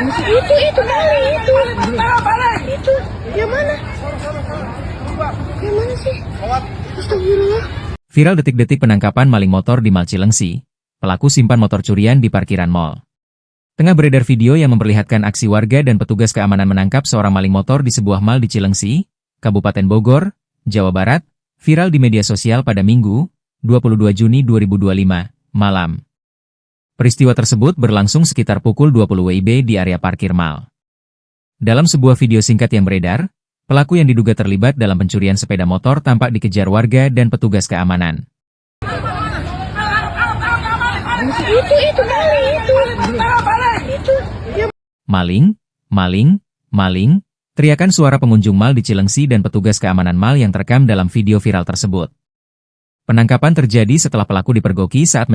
Itu balik itu. Itu yang mana? Yang mana sih? Astagfirullah. Viral detik-detik penangkapan maling motor di Mall Cilengsi. Pelaku simpan motor curian di parkiran mal. Tengah beredar video yang memperlihatkan aksi warga dan petugas keamanan menangkap seorang maling motor di sebuah mal di Cilengsi, Kabupaten Bogor, Jawa Barat, viral di media sosial pada Minggu, 22 Juni 2025, malam. Peristiwa tersebut berlangsung sekitar pukul 20 WIB di area parkir mal. Dalam sebuah video singkat yang beredar, pelaku yang diduga terlibat dalam pencurian sepeda motor tampak dikejar warga dan petugas keamanan. Itu balik itu. Itu yang Maling, maling, maling, teriakan suara pengunjung mal di Cilengsi dan petugas keamanan mal yang terekam dalam video viral tersebut. Penangkapan terjadi setelah pelaku dipergoki saat